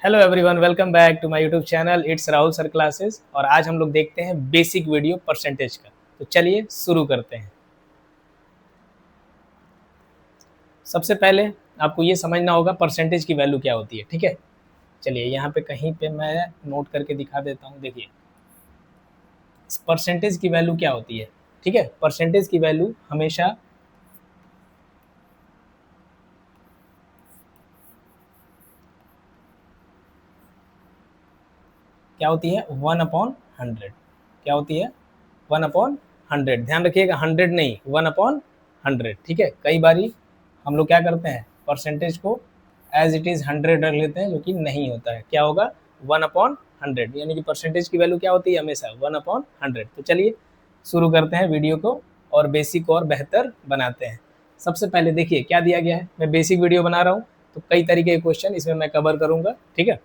Hello everyone, welcome back to my YouTube channel. It's Rahul sir classes. और आज हम लोग देखते हैं बेसिक वीडियो परसेंटेज का। तो चलिए शुरू करते हैं। सबसे पहले आपको ये समझना होगा परसेंटेज की वैल्यू क्या होती है। ठीक है, चलिए यहाँ पे कहीं पे मैं नोट करके दिखा देता हूँ। देखिए परसेंटेज की वैल्यू क्या होती है। ठीक है, परसेंटेज की वैल्यू हमेशा क्या होती है, 1/100। क्या होती है, 1/100। ध्यान रखिएगा, 100 नहीं, 1/100। ठीक है, कई बारी हम लोग क्या करते हैं, परसेंटेज को एज इट इज़ 100 रख लेते हैं, जो कि नहीं होता है। क्या होगा, 1/100, यानी कि परसेंटेज की वैल्यू क्या होती है, हमेशा 1/100। तो चलिए शुरू करते हैं वीडियो को और बेसिक और बेहतर बनाते हैं। सबसे पहले देखिए क्या दिया गया है। मैं बेसिक वीडियो बना रहा हूँ तो कई तरीके के क्वेश्चन इसमें मैं कवर करूँगा। ठीक है,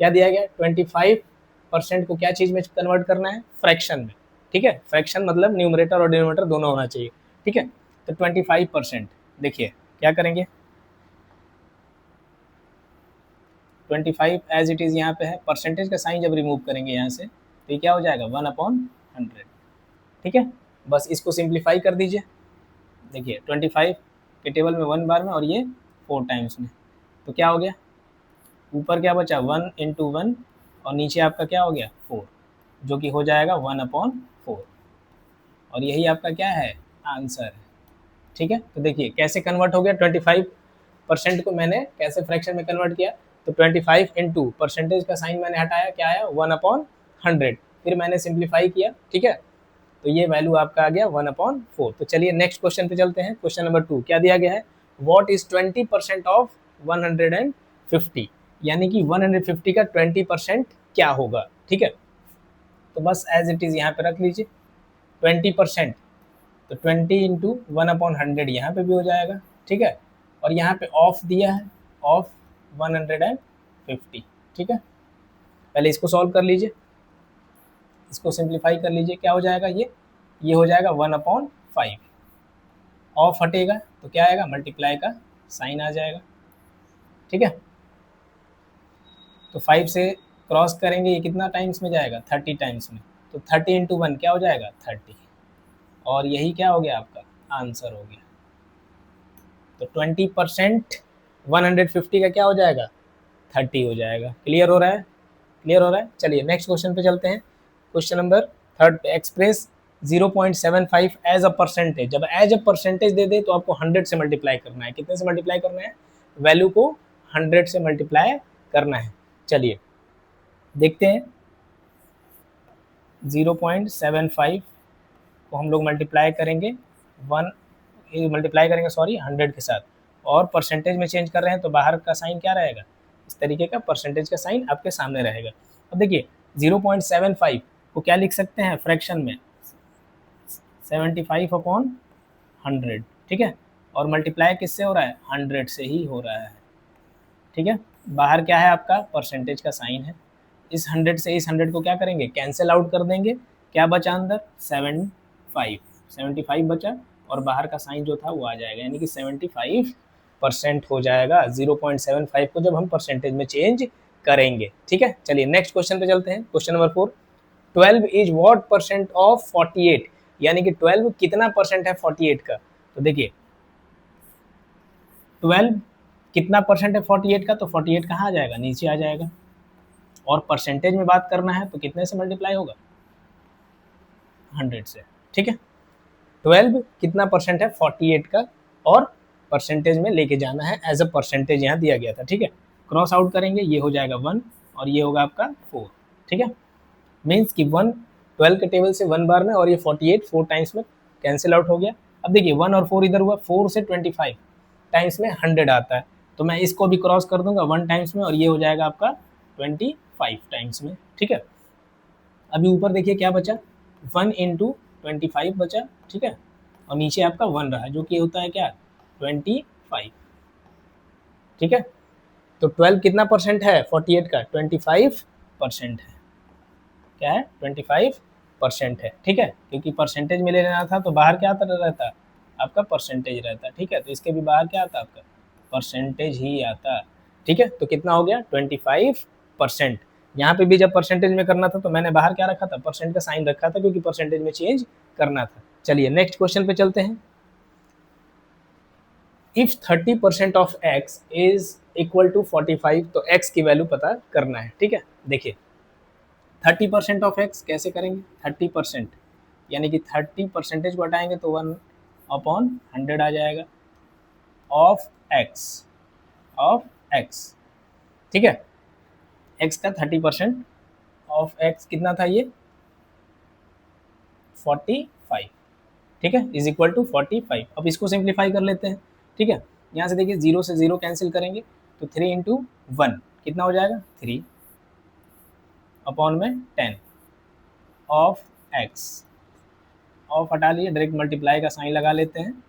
क्या दिया गया, 25% को क्या चीज़ में कन्वर्ट करना है, फ्रैक्शन में। ठीक है, फ्रैक्शन मतलब न्यूमरेटर और डिनोमिनेटर दोनों होना चाहिए। ठीक है, तो 25% देखिए क्या करेंगे, 25 एज इट इज़ यहाँ पे है, परसेंटेज का साइन जब रिमूव करेंगे यहाँ से तो ये क्या हो जाएगा, 1/100। ठीक है, बस इसको सिंप्लीफाई कर दीजिए। देखिए 25 के टेबल में 1 बार में और ये 4 टाइम्स में, तो क्या हो गया, ऊपर क्या बचा, 1 × 1 और नीचे आपका क्या हो गया, 4, जो कि हो जाएगा 1/4। और यही आपका क्या है, आंसर है। ठीक है, तो देखिए कैसे कन्वर्ट हो गया, 25% को मैंने कैसे फ्रैक्शन में कन्वर्ट किया। तो 25 इंटू परसेंटेज का साइन मैंने हटाया, क्या आया, 1/100। फिर मैंने सिंप्लीफाई किया। ठीक है, तो ये वैल्यू आपका आ गया 1/4। तो चलिए नेक्स्ट क्वेश्चन पे चलते हैं। क्वेश्चन नंबर 2 क्या दिया गया है, व्हाट इज 20% ऑफ 150, यानी कि 150 का 20% क्या होगा। ठीक है, तो बस एज इट इज़ यहाँ पे रख लीजिए 20%, तो 20 इंटू 1/100 यहाँ पे भी हो जाएगा। ठीक है, और यहाँ पे ऑफ दिया है, ऑफ 150। ठीक है, पहले इसको सॉल्व कर लीजिए, इसको सिंप्लीफाई कर लीजिए, क्या हो जाएगा, ये हो जाएगा 1/5। ऑफ हटेगा तो क्या आएगा, मल्टीप्लाई का साइन आ जाएगा। ठीक है, तो 5 से क्रॉस करेंगे, ये कितना टाइम्स में जाएगा, 30 टाइम्स में। तो 30 इंटू 1 क्या हो जाएगा, 30, और यही क्या हो गया, आपका आंसर हो गया। तो 20% 150 का क्या हो जाएगा, 30 हो जाएगा। क्लियर हो रहा है, क्लियर हो रहा है। चलिए नेक्स्ट क्वेश्चन पे चलते हैं। Question number 3 express 0.75 as a percentage. जब एज अ परसेंटेज दे दे तो आपको 100 से मल्टीप्लाई करना है। कितने से मल्टीप्लाई करना है, वैल्यू को 100 से मल्टीप्लाई करना है। चलिए देखते हैं, 0.75 को हम लोग मल्टीप्लाई करेंगे 100 के साथ, और परसेंटेज में चेंज कर रहे हैं तो बाहर का साइन क्या रहेगा, इस तरीके का परसेंटेज का साइन आपके सामने रहेगा। अब देखिए 0.75 को क्या लिख सकते हैं फ्रैक्शन में, 75/100। ठीक है, और मल्टीप्लाई किससे हो रहा है, 100 से ही हो रहा है। ठीक है, बाहर क्या है आपका, परसेंटेज का साइन है। इस 100 से इस 100 को क्या करेंगे, कैंसिल आउट कर देंगे। क्या बचा अंदर, 75 बचा, और बाहर का साइन जो था वो आ जाएगा, यानी कि 75% हो जाएगा 0.75 को जब हम परसेंटेज में चेंज करेंगे। ठीक है, चलिए नेक्स्ट क्वेश्चन पे चलते हैं। Question number 4, 12 is what percent of 48, यानी कि 12 कितना परसेंट है 48 का। तो देखिए 12 कितना परसेंट है 48 का, तो 48 कहाँ आ जाएगा, नीचे आ जाएगा। और परसेंटेज में बात करना है तो कितने से मल्टीप्लाई होगा, 100 से। ठीक है, 12 कितना परसेंट है 48 का, और परसेंटेज में लेके जाना है, एज अ परसेंटेज यहाँ दिया गया था। ठीक है, क्रॉस आउट करेंगे, ये हो जाएगा 1 और ये होगा आपका 4। ठीक है, मीन्स कि 1 12 के टेबल से 1 बार में, और ये 48 4 टाइम्स में कैंसिल आउट हो गया। अब देखिए 1 और 4 इधर हुआ, 4 से 25 टाइम्स में 100 आता है, तो मैं इसको भी क्रॉस कर दूंगा 1 टाइम्स में, और ये हो जाएगा आपका 25 टाइम्स में। ठीक है, अभी ऊपर देखिए क्या बचा, 1 इंटू 25 बचा। ठीक है, और नीचे आपका 1 रहा, जो कि होता है क्या, 25। ठीक है, तो 12 कितना परसेंट है 48 का, 25% है। क्या है, 25% है। ठीक है, क्योंकि परसेंटेज में ले लेना था तो बाहर क्या आता रहता, आपका परसेंटेज रहता। ठीक है, तो इसके भी बाहर क्या आता, आपका परसेंटेज ही आता। ठीक है, तो कितना हो गया 25%। यहाँ पे भी जब परसेंटेज में करना था तो मैंने बाहर क्या रखा था, परसेंट का साइन रखा था, क्योंकि परसेंटेज में चेंज करना था। चलिए नेक्स्ट क्वेश्चन पे चलते हैं। If 30% of x is equal to 45, तो x की वैल्यू पता करना है। ठीक है, देखिए 30% ऑफ x कैसे करेंगे, 30% यानी कि 30 परसेंटेज को हटाएंगे तो 1/100 आ जाएगा ऑफ x। ठीक है, x का 30% ऑफ x कितना था, ये 45। ठीक है, इज इक्वल टू 45। अब इसको सिंप्लीफाई कर लेते हैं। ठीक है, यहाँ से देखिए 0 से 0 कैंसिल करेंगे तो 3 इंटू 1 कितना हो जाएगा 3 अपॉन में 10 ऑफ x। ऑफ हटा लिए, डायरेक्ट मल्टीप्लाई का साइन लगा लेते हैं।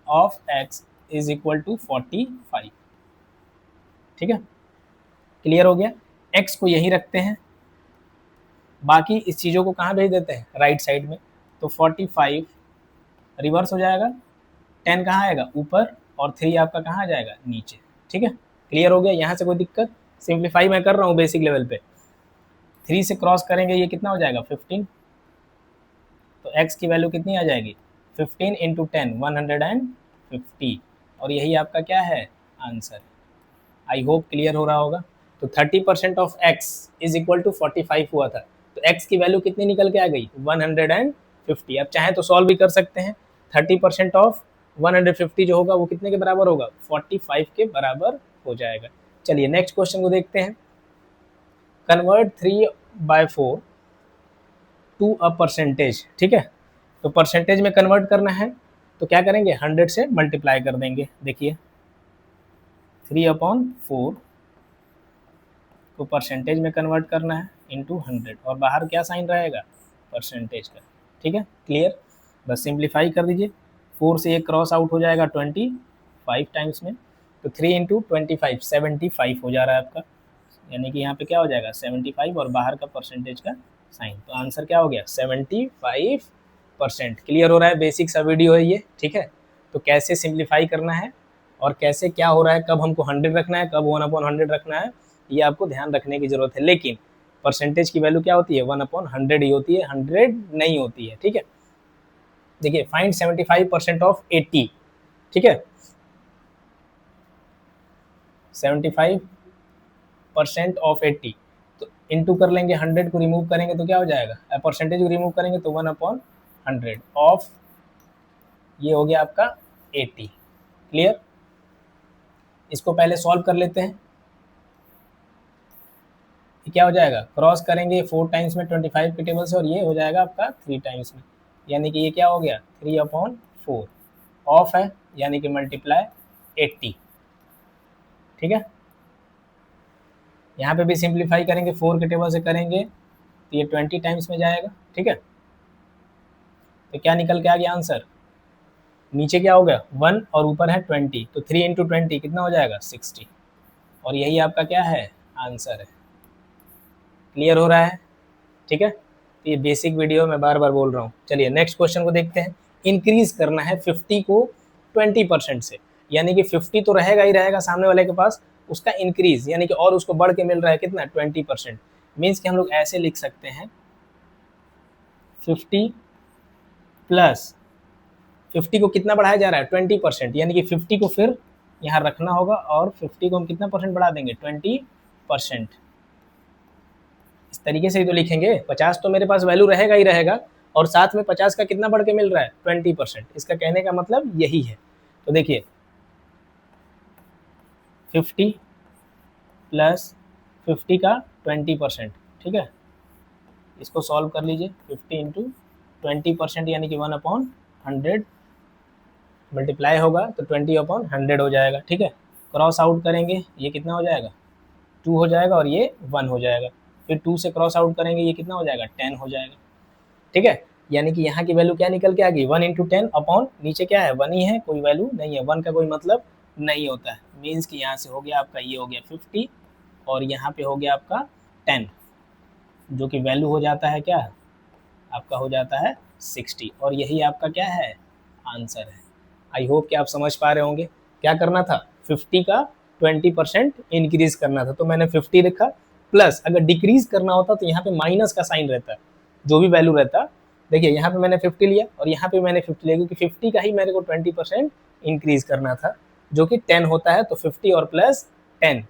Of x is equal to 45। ठीक है, क्लियर हो गया। x को यहीं रखते हैं, बाकी इस चीज़ों को कहाँ भेज देते हैं, राइट साइड में। तो 45 रिवर्स हो जाएगा, 10 कहाँ आएगा ऊपर, और 3 आपका कहाँ आ जाएगा नीचे। ठीक है, क्लियर हो गया। यहाँ से कोई दिक्कत, सिंप्लीफाई मैं कर रहा हूँ बेसिक लेवल पे। 3 से क्रॉस करेंगे, ये कितना हो जाएगा 15। तो x की वैल्यू कितनी आ जाएगी 15 इंटू 10 150, और यही आपका क्या है आंसर। आई होप क्लियर हो रहा होगा। तो 30% of x is equal to 45 हुआ था, तो x की वैल्यू कितनी निकल के आ गई 150। अब चाहे तो सॉल्व भी कर सकते हैं। 30% ऑफ 150 जो होगा वो कितने के बराबर होगा 45 के बराबर हो जाएगा। चलिए नेक्स्ट क्वेश्चन को देखते हैं। Convert 3/4 to a percentage. ठीक है, तो परसेंटेज में कन्वर्ट करना है तो क्या करेंगे 100 से मल्टीप्लाई कर देंगे। देखिए 3/4 को परसेंटेज में कन्वर्ट करना है इंटू 100, और बाहर क्या साइन रहेगा परसेंटेज का। ठीक है, क्लियर। बस सिंप्लीफाई कर दीजिए, 4 से एक क्रॉस आउट हो जाएगा 25 टाइम्स में, तो 3 इंटू 25 75 हो जा रहा है आपका, यानी कि यहाँ पे क्या हो जाएगा 75 और बाहर का परसेंटेज का साइन। तो आंसर क्या हो गया 75%। क्लियर हो रहा है, बेसिक सा वीडियो है ये। ठीक है, तो कैसे सिंप्लीफाई करना है और कैसे क्या हो रहा है, कब हमको 100 रखना है, कब 1/100 रखना है, ये आपको ध्यान रखने की जरूरत है। लेकिन परसेंटेज की वैल्यू क्या होती है 1/100 ही होती है, 100 नहीं होती है। ठीक है, देखिए फाइंड 75% ऑफ 80। ठीक है, 75% ऑफ 80, तो इंटू कर लेंगे, 100 को रिमूव करेंगे तो क्या हो जाएगा, परसेंटेज को रिमूव करेंगे तो 1/100 ऑफ, ये हो गया आपका 80। क्लियर, इसको पहले सॉल्व कर लेते हैं। क्या हो जाएगा, क्रॉस करेंगे 4 टाइम्स में 25 के टेबल से, और ये हो जाएगा आपका 3 टाइम्स में, यानी कि ये क्या हो गया 3/4 ऑफ है, यानी कि मल्टीप्लाई 80। ठीक है, यहाँ पे भी सिंप्लीफाई करेंगे, 4 के टेबल से करेंगे तो ये 20 टाइम्स में जाएगा। ठीक है, तो क्या निकल के आ गया आंसर, नीचे क्या हो गया 1 और ऊपर है 20, तो 3 इंटू 20 कितना हो जाएगा 60, और यही आपका क्या है आंसर है। क्लियर हो रहा है। ठीक है, तो ये बेसिक वीडियो मैं बार बार बोल रहा हूँ। चलिए नेक्स्ट क्वेश्चन को देखते हैं। इंक्रीज करना है 50 को 20% से, यानी कि 50 तो रहेगा ही रहेगा सामने वाले के पास, उसका इंक्रीज यानी कि और उसको बढ़ के मिल रहा है कितना 20%। मीन्स कि हम लोग ऐसे लिख सकते हैं 50 प्लस 50 को कितना बढ़ाया जा रहा है 20%, यानी कि 50 को फिर यहाँ रखना होगा, और 50 को हम कितना परसेंट बढ़ा देंगे 20%। इस तरीके से ही तो लिखेंगे, 50 तो मेरे पास वैल्यू रहेगा ही रहेगा, और साथ में 50 का कितना बढ़ के मिल रहा है 20%। इसका कहने का मतलब यही है। तो देखिए 50 प्लस 50 का 20%। ठीक है, इसको सॉल्व कर लीजिए, 50 इंटू 20% यानी कि 1/100 मल्टीप्लाई होगा तो 20/100 हो जाएगा। ठीक है, क्रॉस आउट करेंगे, ये कितना हो जाएगा 2 हो जाएगा, और ये 1 हो जाएगा। फिर 2 से क्रॉस आउट करेंगे, ये कितना हो जाएगा 10 हो जाएगा। ठीक है, यानी कि यहाँ की वैल्यू क्या निकल के आ गई 1 इंटू 10 अपॉन नीचे क्या है 1 ही है, कोई वैल्यू नहीं है, 1 का कोई मतलब नहीं होता है। मीन्स कि यहाँ से हो गया आपका, ये हो गया 50 और यहाँ पे हो गया आपका 10, जो कि वैल्यू हो जाता है क्या आपका हो जाता है 60, और यही आपका क्या है आंसर है। आई होप कि आप समझ पा रहे होंगे। क्या करना था 50 का 20% इंक्रीज करना था, तो मैंने 50 लिखा। प्लस अगर डिक्रीज करना होता तो यहाँ पे माइनस का साइन रहता, जो भी वैल्यू रहता। देखिए यहाँ पे मैंने 50 लिया और यहाँ पे मैंने 50 लिया, क्योंकि 50 का ही मेरे को 20% इंक्रीज करना था, जो कि 10 होता है। तो 50 और प्लस 10,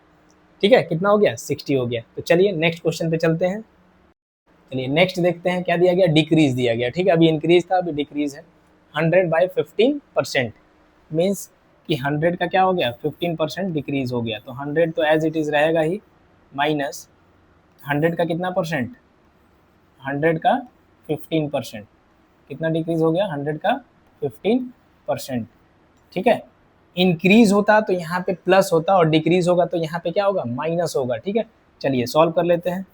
ठीक है, कितना हो गया, 60 हो गया। तो चलिए नेक्स्ट क्वेश्चन पे चलते हैं। चलिए नेक्स्ट देखते हैं क्या दिया गया, डिक्रीज दिया गया, ठीक है, अभी इंक्रीज था, अभी डिक्रीज है। 100/15% मीन्स कि 100 का क्या हो गया, 15% डिक्रीज हो गया। तो 100 तो एज इट इज रहेगा ही, माइनस 100 का कितना परसेंट, 100 का 15%, कितना डिक्रीज हो गया, 100 का 15%, ठीक है। इंक्रीज होता तो यहाँ पे प्लस होता और डिक्रीज होगा तो यहाँ पे क्या होगा, माइनस होगा, ठीक है। चलिए सॉल्व कर लेते हैं।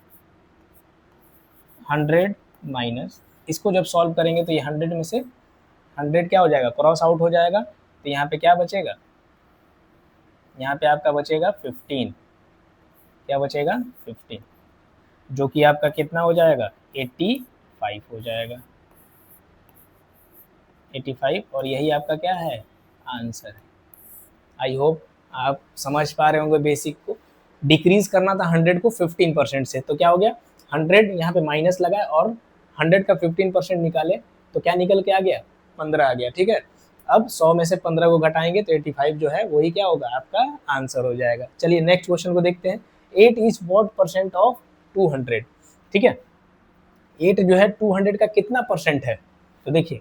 100 माइनस, इसको जब सॉल्व करेंगे तो ये 100 में से 100 क्या हो जाएगा, क्रॉस आउट हो जाएगा। तो यहाँ पे क्या बचेगा, यहाँ पे आपका बचेगा 15, क्या बचेगा 15, जो कि आपका कितना हो जाएगा, 85 हो जाएगा, 85। और यही आपका क्या है, आंसर है। आई होप आप समझ पा रहे होंगे बेसिक को। डिक्रीज करना था 100 को 15% से, तो क्या हो गया, 100 यहाँ पे माइनस लगा और 100 का 15% निकाले तो क्या निकल के आ गया, 15 आ गया, ठीक है। अब 100 में से 15 को घटाएंगे तो 85 जो है वही क्या होगा, आपका आंसर हो जाएगा। चलिए नेक्स्ट क्वेश्चन को देखते हैं। 8 इज व्हाट परसेंट ऑफ 200, ठीक है। 8 जो है 200 का कितना परसेंट है, तो देखिए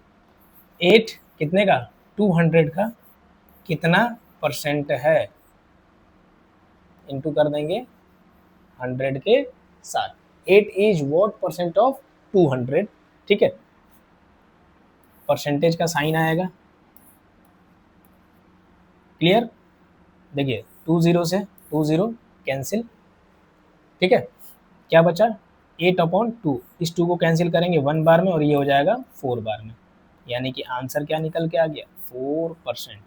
8 कितने का, 200 का कितना परसेंट है, इनटू कर देंगे 100 के साथ। 8 इज व्हाट परसेंट ऑफ 200, ठीक है। परसेंटेज का साइन आएगा, क्लियर। देखिए 20 से 20 कैंसिल, ठीक है। क्या बचा, 8/2, इस 2 को कैंसिल करेंगे 1 बार में और ये हो जाएगा 4 बार में, यानी कि आंसर क्या निकल के आ गया, 4%,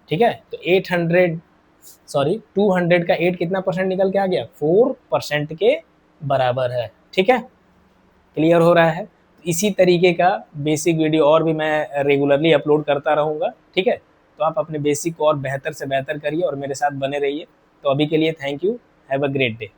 ठीक है। तो 200 का 8 कितना परसेंट निकल के आ गया, 4% के बराबर है, ठीक है। क्लियर हो रहा है। इसी तरीके का बेसिक वीडियो और भी मैं रेगुलरली अपलोड करता रहूँगा, ठीक है। तो आप अपने बेसिक को और बेहतर से बेहतर करिए और मेरे साथ बने रहिए। तो अभी के लिए thank you, have a great day.